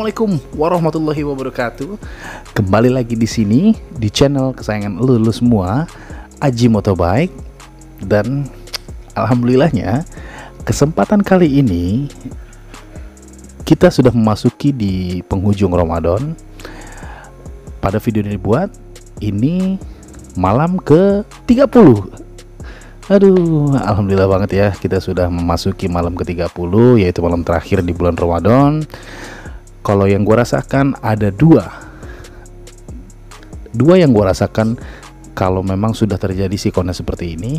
Assalamualaikum warahmatullahi wabarakatuh. Kembali lagi di sini di channel kesayangan lu semua, Aji Motobike. Dan alhamdulillahnya kesempatan kali ini kita sudah memasuki di penghujung Ramadan. Pada video ini dibuat ini malam ke 30. Aduh, alhamdulillah banget ya, kita sudah memasuki malam ke-30, yaitu malam terakhir di bulan Ramadan. Kalau yang gue rasakan ada dua yang gue rasakan kalau memang sudah terjadi siklonnya seperti ini.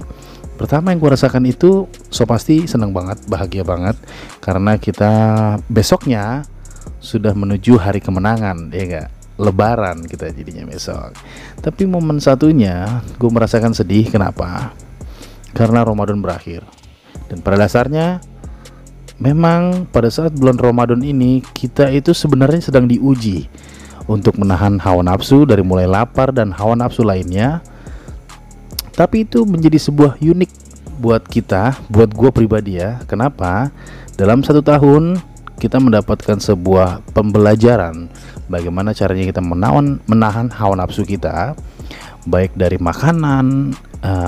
Pertama yang gue rasakan itu pasti senang banget, bahagia banget, karena kita besoknya sudah menuju hari kemenangan, ya enggak? Lebaran kita jadinya besok. Tapi momen satunya gue merasakan sedih. Kenapa? Karena Ramadan berakhir. Dan pada dasarnya memang pada saat bulan Ramadan ini kita itu sebenarnya sedang diuji untuk menahan hawa nafsu dari mulai lapar dan hawa nafsu lainnya. Tapi itu menjadi sebuah unik buat kita, buat gue pribadi ya. Kenapa? Dalam 1 tahun kita mendapatkan sebuah pembelajaran bagaimana caranya kita menahan hawa nafsu kita, baik dari makanan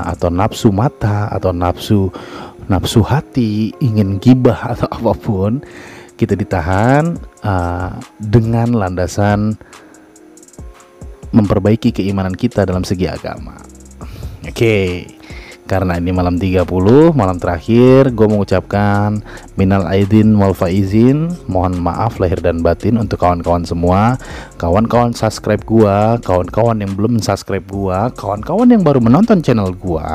atau nafsu mata atau nafsu hati, ingin gibah atau apapun, kita ditahan dengan landasan memperbaiki keimanan kita dalam segi agama. Oke, karena ini malam 30, malam terakhir, gue mengucapkan minal aidin wal faizin, mohon maaf lahir dan batin untuk kawan-kawan semua, kawan-kawan subscribe gue, kawan-kawan yang belum subscribe gue, kawan-kawan yang baru menonton channel gue.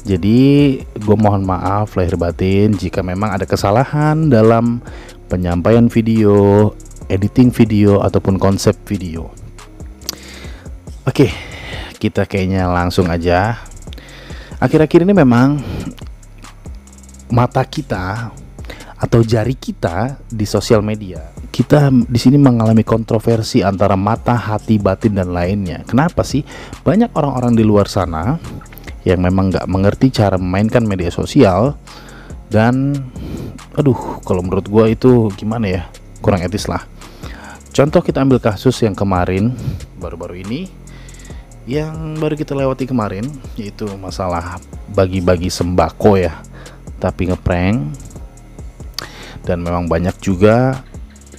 Jadi gue mohon maaf lahir batin jika memang ada kesalahan dalam penyampaian video, editing video, ataupun konsep video. Oke, kita kayaknya langsung aja. Akhir-akhir ini memang mata kita atau jari kita di sosial media, kita di sini mengalami kontroversi antara mata, hati, batin dan lainnya. Kenapa sih banyak orang-orang di luar sana yang memang nggak mengerti cara memainkan media sosial? Dan kalau menurut gue itu gimana ya, kurang etis lah. Contoh kita ambil kasus yang kemarin baru-baru ini, yang baru kita lewati kemarin, yaitu masalah bagi-bagi sembako ya, tapi ngeprank. Dan memang banyak juga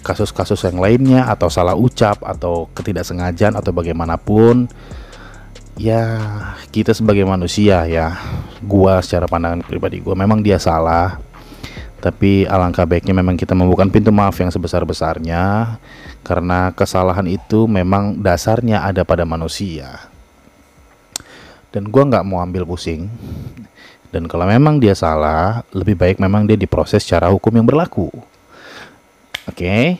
kasus-kasus yang lainnya, atau salah ucap, atau ketidaksengajaan, atau bagaimanapun. Ya kita sebagai manusia ya, gua secara pandangan pribadi gua memang dia salah, tapi alangkah baiknya memang kita membuka pintu maaf yang sebesar-besarnya, karena kesalahan itu memang dasarnya ada pada manusia. Dan gue nggak mau ambil pusing. Dan kalau memang dia salah, lebih baik memang dia diproses secara hukum yang berlaku. Oke.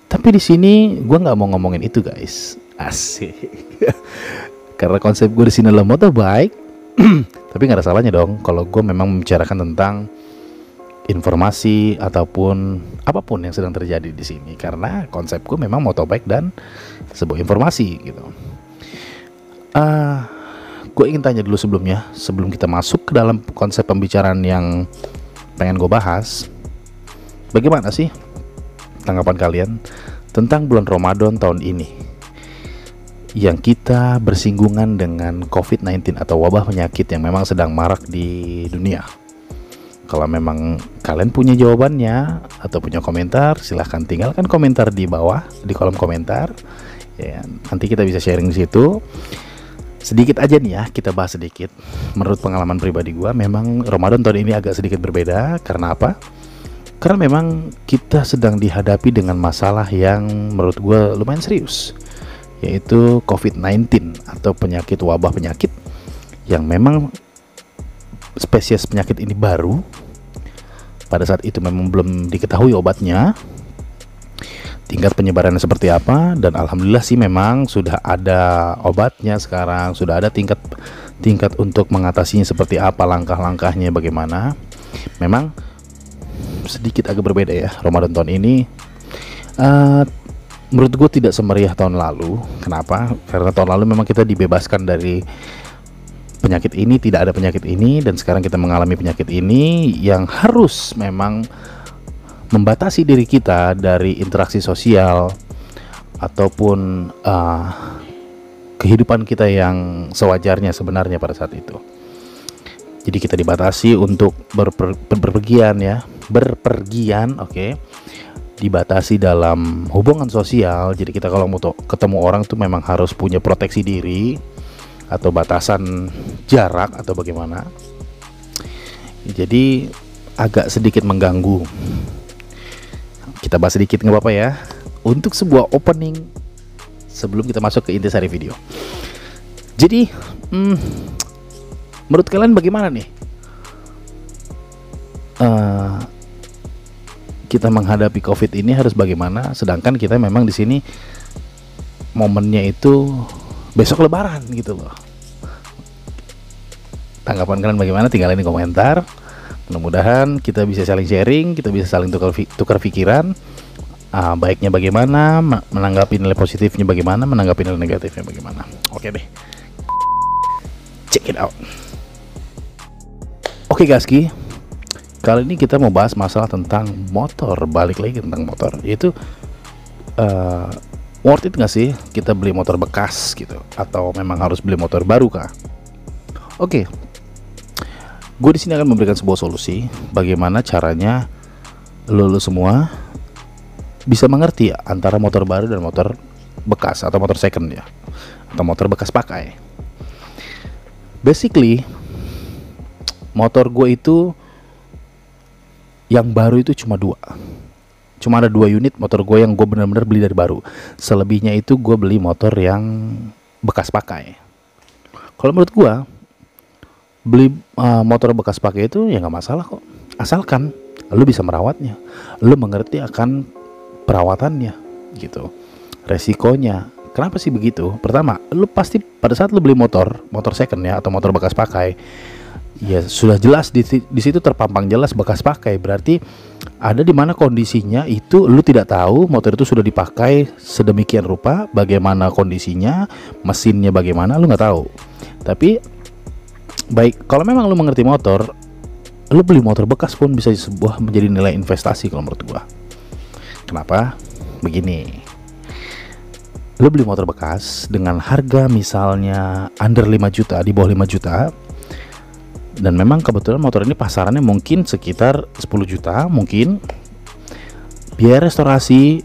Tapi di sini gue nggak mau ngomongin itu guys. Asik. Karena konsep gue di sini adalah motobike. Tapi nggak ada salahnya dong kalau gue memang membicarakan tentang informasi ataupun apapun yang sedang terjadi di sini. Karena konsep gue memang motobike dan sebuah informasi gitu. Gue ingin tanya dulu sebelumnya, sebelum kita masuk ke dalam konsep pembicaraan yang pengen gue bahas, bagaimana sih tanggapan kalian tentang bulan Ramadan tahun ini yang kita bersinggungan dengan COVID-19 atau wabah penyakit yang memang sedang marak di dunia? Kalau memang kalian punya jawabannya atau punya komentar, silahkan tinggalkan komentar di bawah di kolom komentar ya, nanti kita bisa sharing di situ. Sedikit aja nih ya, kita bahas sedikit. Menurut pengalaman pribadi gue, memang Ramadan tahun ini agak sedikit berbeda. Karena apa? Karena memang kita sedang dihadapi dengan masalah yang menurut gue lumayan serius, yaitu COVID-19 atau penyakit wabah penyakit yang memang spesies penyakit ini baru. Pada saat itu memang belum diketahui obatnya, tingkat penyebarannya seperti apa, dan alhamdulillah sih memang sudah ada obatnya sekarang, sudah ada tingkat untuk mengatasinya seperti apa, langkah-langkahnya bagaimana. Memang sedikit agak berbeda ya Ramadan tahun ini. Menurut gue tidak semeriah tahun lalu. Kenapa? Karena tahun lalu memang kita dibebaskan dari penyakit ini, tidak ada penyakit ini, dan sekarang kita mengalami penyakit ini yang harus memang membatasi diri kita dari interaksi sosial ataupun kehidupan kita yang sewajarnya sebenarnya pada saat itu. Jadi kita dibatasi untuk berpergian ya, oke. Dibatasi dalam hubungan sosial. Jadi kita kalau mau ketemu orang tuh memang harus punya proteksi diri atau batasan jarak atau bagaimana. Jadi agak sedikit mengganggu. Kita bahas sedikit nggak apa-apa ya, untuk sebuah opening sebelum kita masuk ke intisari video. Jadi menurut kalian bagaimana nih kita menghadapi COVID ini, harus bagaimana? Sedangkan kita memang di sini momennya itu besok Lebaran gitu loh. Tanggapan kalian bagaimana? Tinggalin di komentar. Mudah-mudahan kita bisa saling sharing, kita bisa saling tukar pikiran. Baiknya bagaimana, menanggapi nilai positifnya bagaimana, menanggapi nilai negatifnya bagaimana. Oke deh, check it out. Oke Gaski, kali ini kita mau bahas masalah tentang motor. Balik lagi tentang motor, yaitu worth it nggak sih kita beli motor bekas gitu, atau memang harus beli motor baru kah? Oke, gue di sini akan memberikan sebuah solusi bagaimana caranya lo semua bisa mengerti antara motor baru dan motor bekas atau motor second ya, atau motor bekas pakai. Basically motor gue itu yang baru itu cuma ada dua unit motor gue yang gue benar-benar beli dari baru. Selebihnya itu gue beli motor yang bekas pakai. Kalau menurut gue beli motor bekas pakai itu ya nggak masalah kok, asalkan lu bisa merawatnya, lu mengerti akan perawatannya gitu, resikonya. Kenapa sih begitu? Pertama, lu pasti pada saat lu beli motor second ya, atau motor bekas pakai, ya sudah jelas di situ terpampang jelas bekas pakai. Berarti ada di mana kondisinya itu lu tidak tahu motor itu sudah dipakai sedemikian rupa, bagaimana kondisinya, mesinnya bagaimana, lu nggak tahu. Tapi baik, kalau memang lu mengerti motor, lu beli motor bekas pun bisa menjadi nilai investasi kalau menurut gua. Kenapa? Begini, lu beli motor bekas dengan harga misalnya under 5 juta, di bawah 5 juta, dan memang kebetulan motor ini pasarannya mungkin sekitar 10 juta mungkin, biaya restorasi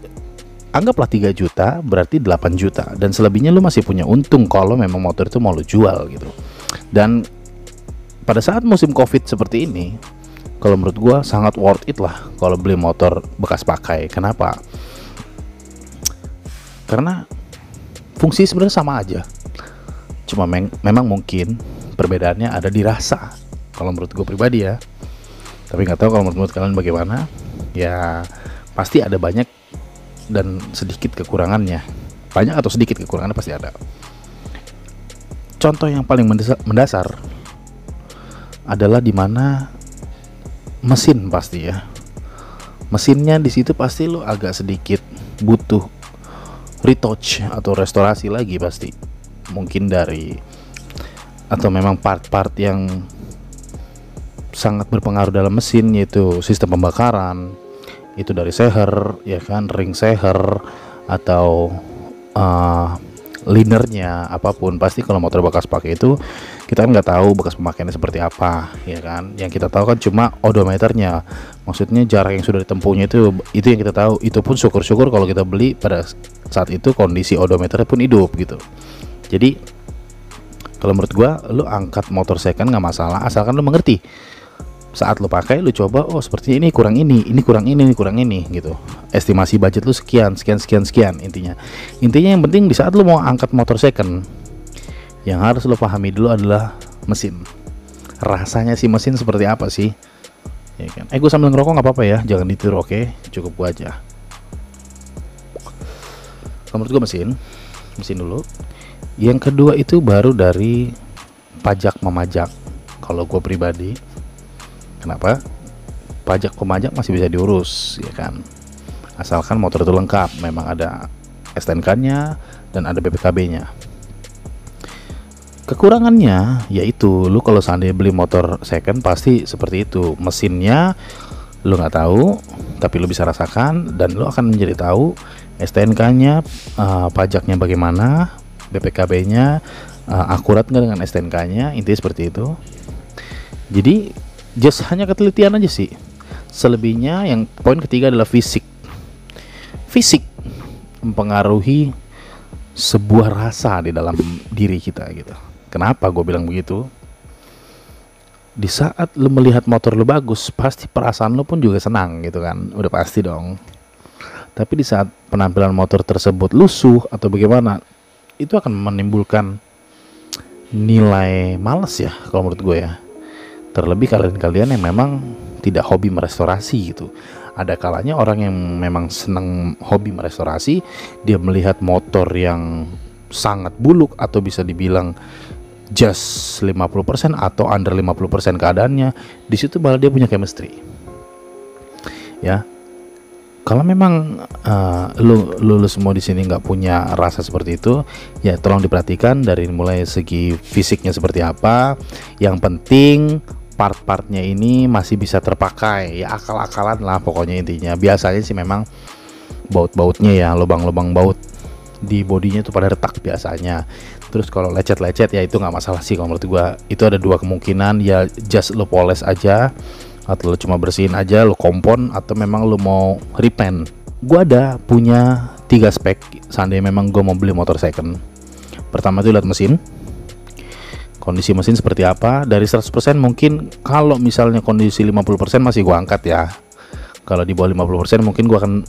anggaplah 3 juta, berarti 8 juta, dan selebihnya lu masih punya untung kalau memang motor itu mau lu jual gitu. Dan pada saat musim COVID seperti ini, kalau menurut gua sangat worth it lah kalau beli motor bekas pakai. Kenapa? Karena fungsi sebenarnya sama aja, cuma memang mungkin perbedaannya ada di rasa kalau menurut gue pribadi ya. Tapi nggak tahu kalau menurut kalian bagaimana. Ya pasti ada banyak dan sedikit kekurangannya. Banyak atau sedikit kekurangannya pasti ada. Contoh yang paling mendasar adalah di mana mesin pasti ya. Mesinnya di situ pasti lo agak sedikit butuh retouch atau restorasi lagi pasti. Mungkin atau memang part-part yang sangat berpengaruh dalam mesin, yaitu sistem pembakaran, itu dari seher ya kan, ring seher atau linernya, apapun. Pasti kalau motor bekas pakai itu kita kan nggak tahu bekas pemakaiannya seperti apa ya kan. Yang kita tahu kan cuma odometernya, maksudnya jarak yang sudah ditempuhnya itu yang kita tahu. Itu pun syukur-syukur kalau kita beli pada saat itu kondisi odometernya pun hidup gitu. Jadi kalau menurut gua, lu angkat motor second nggak masalah, asalkan lu mengerti. Saat lu pakai, lu coba, oh seperti ini kurang ini kurang ini gitu. Estimasi budget lu sekian intinya yang penting di saat lu mau angkat motor second, yang harus lu pahami dulu adalah mesin. Rasanya si mesin seperti apa sih? Ya kan? Gue sambil ngerokok nggak apa-apa ya, jangan ditiru, oke? Cukup gua aja. Kalau menurut gua mesin dulu. Yang kedua itu baru dari pajak memajak. Kalau gue pribadi, kenapa? Pajak pemajak masih bisa diurus ya kan, asalkan motor itu lengkap, memang ada STNK-nya dan ada BPKB-nya. Kekurangannya yaitu lu kalau seandainya beli motor second pasti seperti itu, mesinnya Lu nggak tahu, tapi lu bisa rasakan dan lu akan menjadi tahu STNK-nya, pajaknya bagaimana, BPKB-nya akurat nggak dengan STNK-nya, intinya seperti itu. Jadi just hanya ketelitian aja sih. Selebihnya yang poin ketiga adalah fisik. Fisik mempengaruhi sebuah rasa di dalam diri kita gitu. Kenapa gue bilang begitu? Di saat lu melihat motor lu bagus, pasti perasaan lu pun juga senang gitu kan, udah pasti dong. Tapi di saat penampilan motor tersebut lusuh atau bagaimana, itu akan menimbulkan nilai males ya kalau menurut gue ya. Terlebih kalian-kalian yang memang tidak hobi merestorasi gitu. Ada kalanya orang yang memang senang hobi merestorasi, dia melihat motor yang sangat buluk atau bisa dibilang just 50% atau under 50% keadaannya, di situ malah dia punya chemistry. Ya. Kalau memang lu semua di sini nggak punya rasa seperti itu, ya tolong diperhatikan dari mulai segi fisiknya seperti apa. Yang penting part-partnya ini masih bisa terpakai, ya akal-akalan lah pokoknya intinya. Biasanya sih memang baut-bautnya ya, lubang-lubang baut di bodinya itu pada retak biasanya. Terus kalau lecet-lecet ya itu nggak masalah sih kalau menurut gua. Itu ada dua kemungkinan, ya just lo poles aja atau lo cuma bersihin aja, lo kompon, atau memang lo mau repaint. Gua ada punya 3 spek seandainya memang gua mau beli motor second. Pertama itu lihat mesin, kondisi mesin seperti apa. Dari 100% mungkin kalau misalnya kondisi 50% masih gua angkat ya. Kalau di bawah 50% mungkin gua akan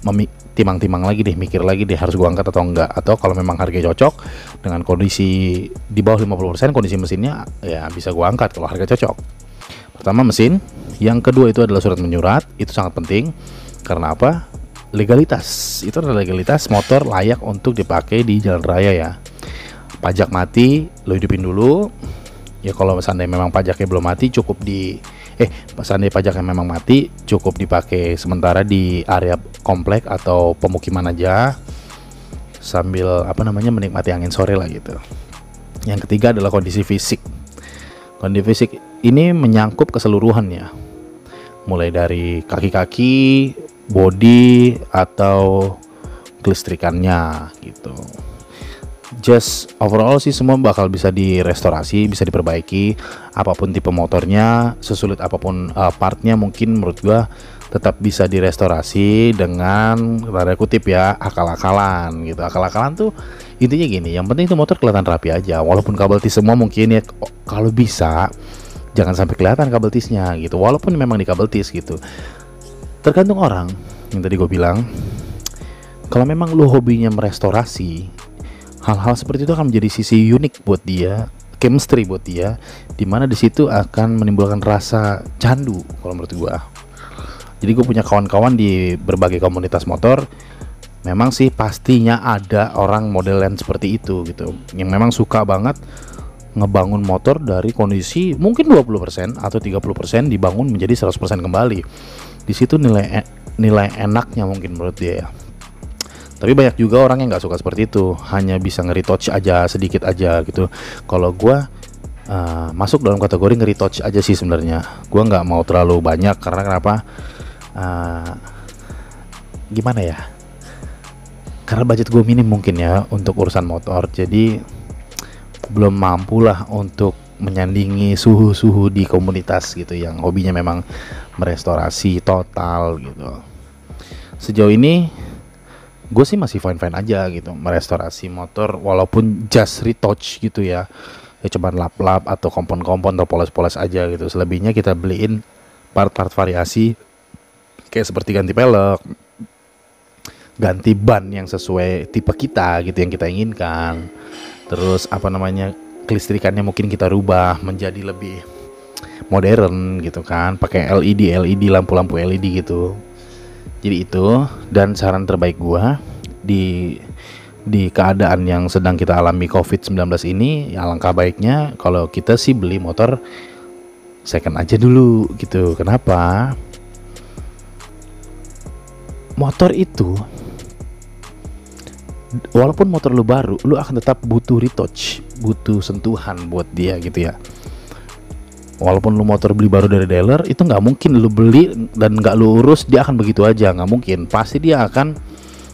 timang-timang lagi deh, mikir lagi deh harus gua angkat atau enggak. Atau kalau memang harga cocok dengan kondisi di bawah 50%, kondisi mesinnya ya bisa gua angkat kalau harga cocok. Pertama mesin, yang kedua itu adalah surat menyurat. Itu sangat penting karena apa? Legalitas. Itu adalah legalitas motor layak untuk dipakai di jalan raya ya. Pajak mati lo hidupin dulu. Ya kalau seandainya memang pajaknya belum mati, cukup seandainya pajaknya memang mati, cukup dipakai sementara di area komplek atau pemukiman aja, sambil menikmati angin sore lah gitu. Yang ketiga adalah kondisi fisik. Kondisi fisik ini menyangkup keseluruhan ya, mulai dari kaki-kaki, bodi atau kelistrikannya gitu. Just overall sih semua bakal bisa direstorasi, bisa diperbaiki. Apapun tipe motornya, sesulit apapun partnya, mungkin menurut gua tetap bisa direstorasi dengan tanda kutip ya akal-akalan gitu. Akal-akalan tuh intinya gini, yang penting itu motor kelihatan rapi aja. Walaupun kabel tis semua mungkin ya, kalau bisa jangan sampai kelihatan kabel tisnya gitu. Walaupun memang di kabel tis gitu. Tergantung orang. Yang tadi gue bilang, kalau memang lu hobinya merestorasi, hal-hal seperti itu akan menjadi sisi unik buat dia, chemistry buat dia, dimana di situ akan menimbulkan rasa candu kalau menurut gua. Jadi gue punya kawan-kawan di berbagai komunitas motor, memang sih pastinya ada orang modelan seperti itu gitu, yang memang suka banget ngebangun motor dari kondisi mungkin 20% atau 30% dibangun menjadi 100% kembali. Di situ nilai enaknya mungkin menurut dia ya. Tapi banyak juga orang yang nggak suka seperti itu, hanya bisa nge-retouch aja sedikit aja gitu. Kalau gue masuk dalam kategori nge-retouch aja sih sebenarnya. Gue nggak mau terlalu banyak karena kenapa? Gimana ya? Karena budget gue minim mungkin ya untuk urusan motor, jadi belum mampu lah untuk menyandingi suhu-suhu di komunitas gitu yang hobinya memang merestorasi total gitu. Sejauh ini gue sih masih fine-fine aja gitu merestorasi motor, walaupun just retouch gitu ya cuman lap-lap atau kompon-kompon atau poles-poles aja gitu. Selebihnya kita beliin part-part variasi kayak seperti ganti pelek, ganti ban yang sesuai tipe kita gitu yang kita inginkan. Terus kelistrikannya mungkin kita rubah menjadi lebih modern gitu kan, pakai LED lampu-lampu LED gitu. Jadi itu, dan saran terbaik gua di keadaan yang sedang kita alami COVID-19 ini, ya alangkah baiknya kalau kita sih beli motor second aja dulu gitu. Kenapa? Motor itu walaupun motor lu baru, lu akan tetap butuh retouch, butuh sentuhan buat dia gitu ya. Walaupun lu motor beli baru dari dealer, itu nggak mungkin lu beli dan nggak lu urus dia akan begitu aja, nggak mungkin. Pasti dia akan,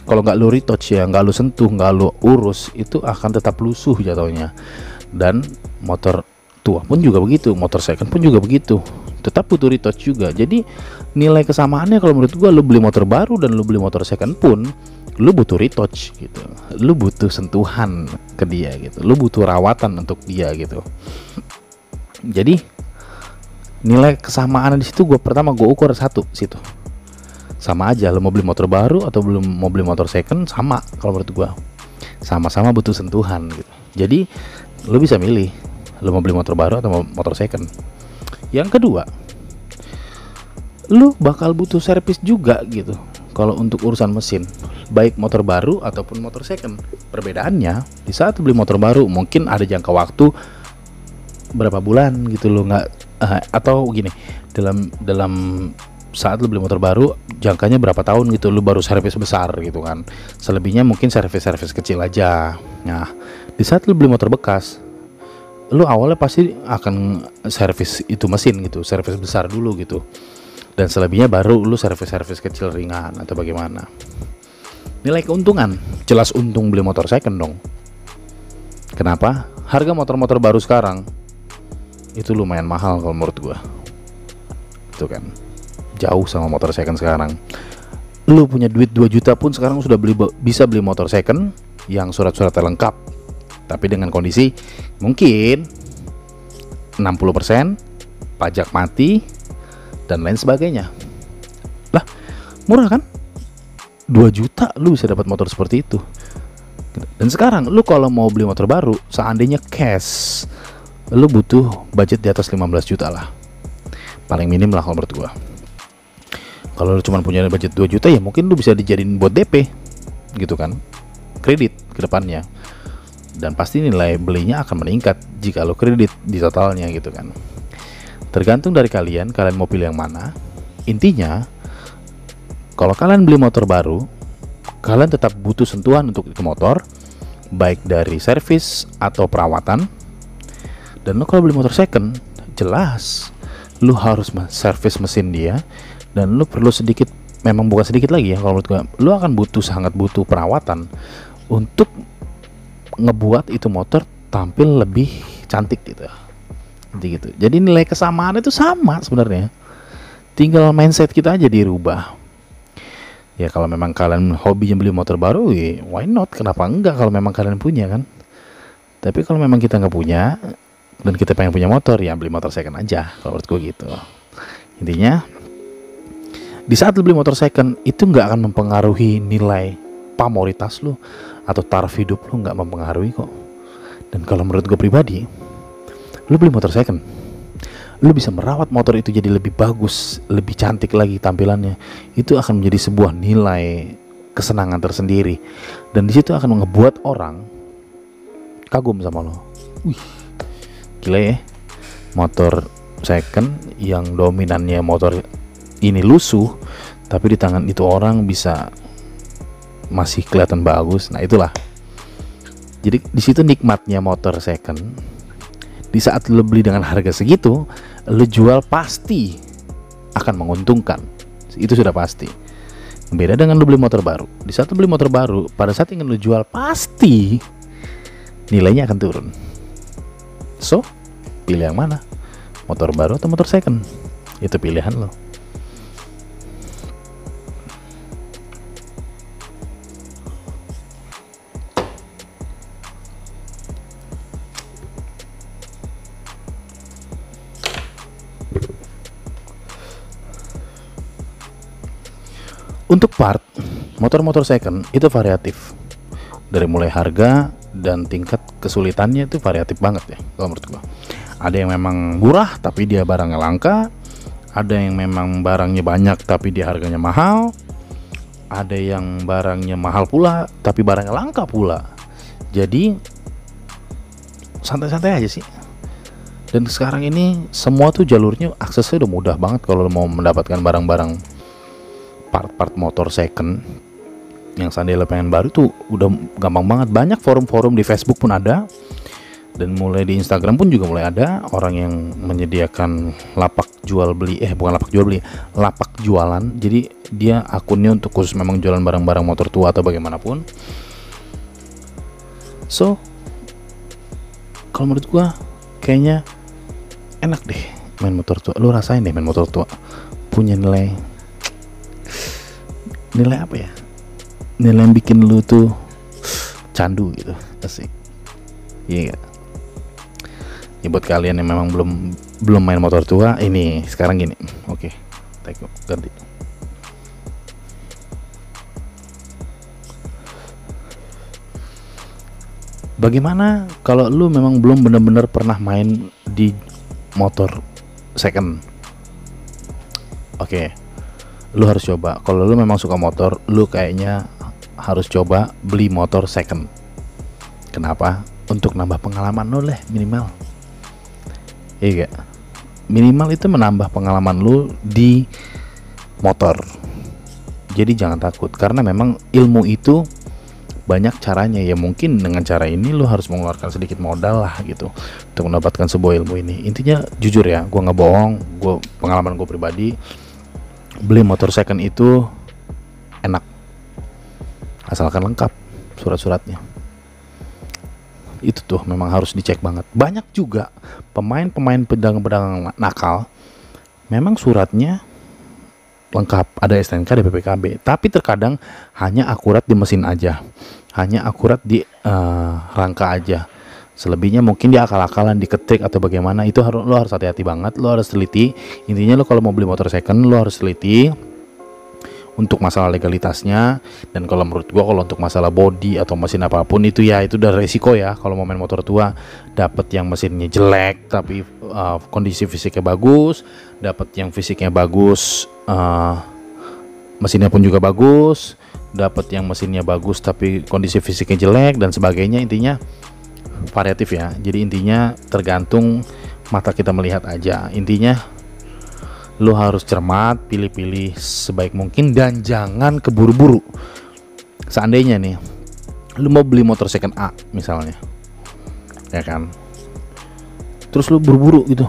kalau nggak lu retouch ya, nggak lu sentuh, nggak lu urus, itu akan tetap lusuh jatuhnya. Dan motor tua pun juga begitu, motor second pun juga begitu, tetap butuh retouch juga. Jadi nilai kesamaannya kalau menurut gua, lu beli motor baru dan lu beli motor second pun lu butuh retouch gitu, lu butuh sentuhan ke dia gitu, lu butuh rawatan untuk dia gitu. Jadi nilai kesamaan di situ pertama gue ukur satu situ, sama aja lu mau beli motor baru atau belum mau beli motor second, sama kalau menurut gue, sama-sama butuh sentuhan gitu. Jadi lu bisa milih lu mau beli motor baru atau mau motor second. Yang kedua, lu bakal butuh servis juga gitu kalau untuk urusan mesin, baik motor baru ataupun motor second. Perbedaannya, di saat beli motor baru mungkin ada jangka waktu berapa bulan gitu lo nggak atau gini, dalam saat lo beli motor baru jangkanya berapa tahun gitu, lo baru servis besar gitu kan. Selebihnya mungkin servis kecil aja. Nah, di saat lo beli motor bekas, lo awalnya pasti akan servis itu mesin gitu, servis besar dulu gitu, dan selebihnya baru lu servis kecil ringan atau bagaimana. Nilai keuntungan, jelas untung beli motor second dong. Kenapa? Harga motor-motor baru sekarang itu lumayan mahal kalau menurut gua. Itu kan jauh sama motor second sekarang. Lu punya duit 2 juta pun sekarang sudah bisa beli motor second yang surat-suratnya lengkap, tapi dengan kondisi mungkin 60%, pajak mati dan lain sebagainya. Lah, murah kan? 2 juta lu bisa dapat motor seperti itu. Dan sekarang lu kalau mau beli motor baru, seandainya cash, lu butuh budget di atas 15 juta lah, paling minim lah kalau menurut gua. Kalau lu cuma punya budget 2 juta ya mungkin lu bisa dijadiin buat DP gitu kan, kredit ke depannya. Dan pasti nilai belinya akan meningkat jika lu kredit di totalnya gitu kan. Tergantung dari kalian mau pilih yang mana. Intinya, kalau kalian beli motor baru, kalian tetap butuh sentuhan untuk itu motor, baik dari servis atau perawatan. Dan lo kalau beli motor second, jelas lo harus servis mesin dia, dan lo perlu sedikit, memang bukan sedikit lagi ya kalau menurut gue, lo akan sangat butuh perawatan untuk ngebuat itu motor tampil lebih cantik gitu. Jadi nilai kesamaan itu sama sebenarnya, tinggal mindset kita aja dirubah. Ya kalau memang kalian hobinya beli motor baru, ya why not, kenapa enggak kalau memang kalian punya kan. Tapi kalau memang kita nggak punya dan kita pengen punya motor, ya beli motor second aja kalau menurut gue gitu. Intinya, di saat lu beli motor second itu nggak akan mempengaruhi nilai pamoritas lu atau taraf hidup lu, nggak mempengaruhi kok. Dan kalau menurut gue pribadi, lu beli motor second, lu bisa merawat motor itu jadi lebih bagus, lebih cantik lagi tampilannya. Itu akan menjadi sebuah nilai kesenangan tersendiri, dan disitu akan ngebuat orang kagum sama lo. Wih, gila ya, motor second yang dominannya motor ini lusuh, tapi di tangan itu orang bisa masih kelihatan bagus. Nah itulah, jadi di situ nikmatnya motor second. Di saat lo beli dengan harga segitu, lo jual pasti akan menguntungkan. Itu sudah pasti. Beda dengan lo beli motor baru. Di saat lo beli motor baru, pada saat ingin lo jual pasti nilainya akan turun. So, pilih yang mana? Motor baru atau motor second? Itu pilihan lo. Untuk part motor-motor second itu variatif, dari mulai harga dan tingkat kesulitannya itu variatif banget ya kalau menurut gua. Ada yang memang murah tapi dia barangnya langka, ada yang memang barangnya banyak tapi dia harganya mahal, ada yang barangnya mahal pula tapi barangnya langka pula. Jadi santai-santai aja sih. Dan sekarang ini semua tuh jalurnya, aksesnya udah mudah banget kalau mau mendapatkan barang-barang part-part motor second yang seandainya lo pengen baru tuh udah gampang banget. Banyak forum-forum di Facebook pun ada, Dan mulai di Instagram pun juga mulai ada orang yang menyediakan lapak jual beli, bukan lapak jual beli, lapak jualan. Jadi dia akunnya untuk khusus memang jualan barang-barang motor tua atau bagaimanapun. So kalau menurut gua kayaknya enak deh main motor tua. Lu rasain deh main motor tua, punya nilai apa ya, nilai yang bikin lu tuh candu gitu, asik. Iya gak? Ya buat kalian yang memang belum main motor tua, ini sekarang gini. Oke, take ganti. Bagaimana kalau lu memang belum benar-benar pernah main di motor second? Oke, lu harus coba. Kalau lu memang suka motor, lu kayaknya harus coba beli motor second. Kenapa? Untuk nambah pengalaman lu lah minimal. Iya gak? Minimal itu menambah pengalaman lu di motor. Jadi jangan takut, karena memang ilmu itu banyak caranya. Ya mungkin dengan cara ini lu harus mengeluarkan sedikit modal lah gitu untuk mendapatkan sebuah ilmu ini. Intinya jujur ya, gue nggak bohong, pengalaman gue pribadi, beli motor second itu enak asalkan lengkap surat-suratnya. Itu tuh memang harus dicek banget. Banyak juga pemain pedagang-pedagang nakal memang suratnya lengkap, ada STNK, ada BPKB, tapi terkadang hanya akurat di mesin aja, hanya akurat di rangka aja. Selebihnya mungkin dia akal-akalan diketik atau bagaimana. Itu lo harus hati-hati banget, lo harus teliti. Intinya lo kalau mau beli motor second, lo harus teliti untuk masalah legalitasnya. Dan kalau menurut gua, kalau untuk masalah body atau mesin apapun itu ya itu udah resiko ya. Kalau mau main motor tua, dapet yang mesinnya jelek tapi kondisi fisiknya bagus, dapet yang fisiknya bagus, mesinnya pun juga bagus, dapet yang mesinnya bagus tapi kondisi fisiknya jelek dan sebagainya. Intinya variatif ya. Jadi intinya tergantung mata kita melihat aja. Intinya lu harus cermat, pilih-pilih sebaik mungkin dan jangan keburu-buru. Seandainya nih lu mau beli motor second A misalnya, ya kan, terus lu buru-buru gitu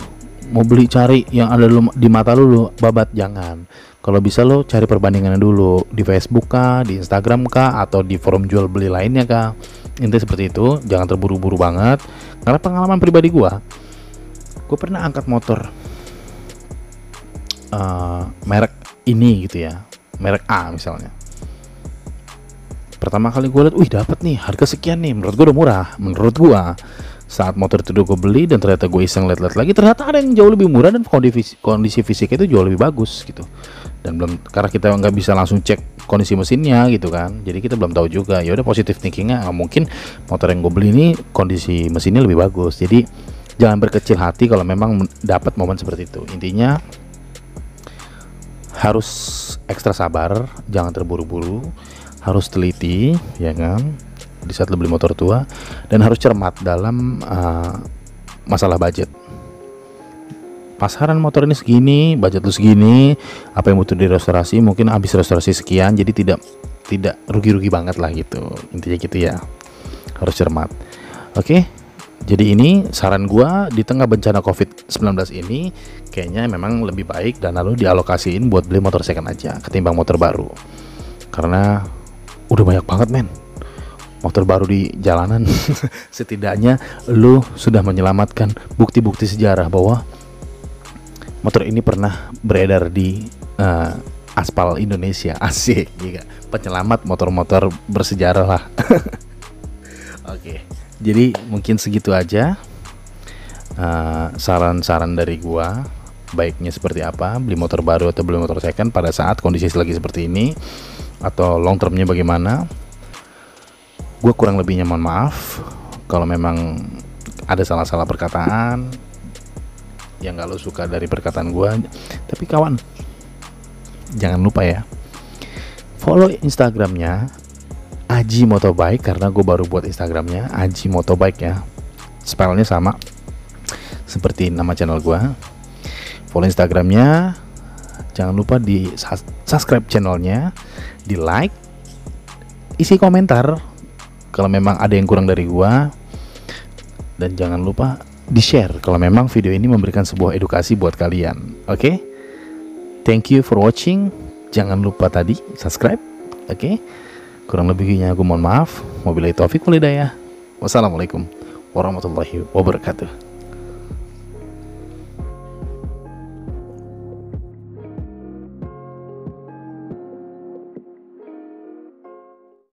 mau beli, cari yang ada di mata lu babat. Jangan. Kalau bisa lu cari perbandingannya dulu di Facebook kah, di Instagram kah, atau di forum jual beli lainnya kah. Intinya seperti itu, jangan terburu-buru banget. Karena pengalaman pribadi gue pernah angkat motor merek ini gitu ya, merek A misalnya. Pertama kali gue lihat, wih dapat nih harga sekian nih, menurut gue udah murah. Menurut gue saat motor itu gue beli dan ternyata gue iseng lihat-lihat lagi, ternyata ada yang jauh lebih murah dan kondisi fisiknya itu jauh lebih bagus gitu. Dan belum, karena kita nggak bisa langsung cek kondisi mesinnya gitu kan, jadi kita belum tahu juga. Ya udah, positif thinkingnya mungkin motor yang gue beli ini kondisi mesinnya lebih bagus. Jadi jangan berkecil hati kalau memang dapat momen seperti itu. Intinya harus ekstra sabar, jangan terburu-buru, harus teliti ya kan di saat lo beli motor tua, dan harus cermat dalam masalah budget. Pasaran motor ini segini, budget lu segini, apa yang butuh direstorasi mungkin habis restorasi sekian, jadi tidak rugi-rugi banget lah gitu. Intinya gitu ya, harus cermat. Oke, jadi ini saran gua di tengah bencana COVID-19 ini, kayaknya memang lebih baik dana lu dialokasiin buat beli motor second aja ketimbang motor baru. Karena udah banyak banget men motor baru di jalanan. Setidaknya lu sudah menyelamatkan bukti-bukti sejarah bahwa motor ini pernah beredar di aspal Indonesia. Asik juga, penyelamat motor-motor bersejarah lah. Oke, jadi mungkin segitu aja saran-saran dari gua. Baiknya seperti apa, beli motor baru atau beli motor second pada saat kondisi lagi seperti ini, atau long termnya bagaimana. Gue kurang lebihnya mohon maaf kalau memang ada salah-salah perkataan yang gak lo suka dari perkataan gue. Tapi kawan, jangan lupa ya, follow Instagramnya Aji Motobike, karena gue baru buat Instagramnya Aji Motobike ya, spellnya sama seperti nama channel gue. Follow Instagramnya, jangan lupa di subscribe channelnya, di like, isi komentar kalau memang ada yang kurang dari gua. dan jangan lupa di-share kalau memang video ini memberikan sebuah edukasi buat kalian. Oke? Thank you for watching. Jangan lupa tadi subscribe. Oke? Kurang lebihnya aku mohon maaf. Wabillahi taufiq wal hidayah. Wassalamualaikum warahmatullahi wabarakatuh.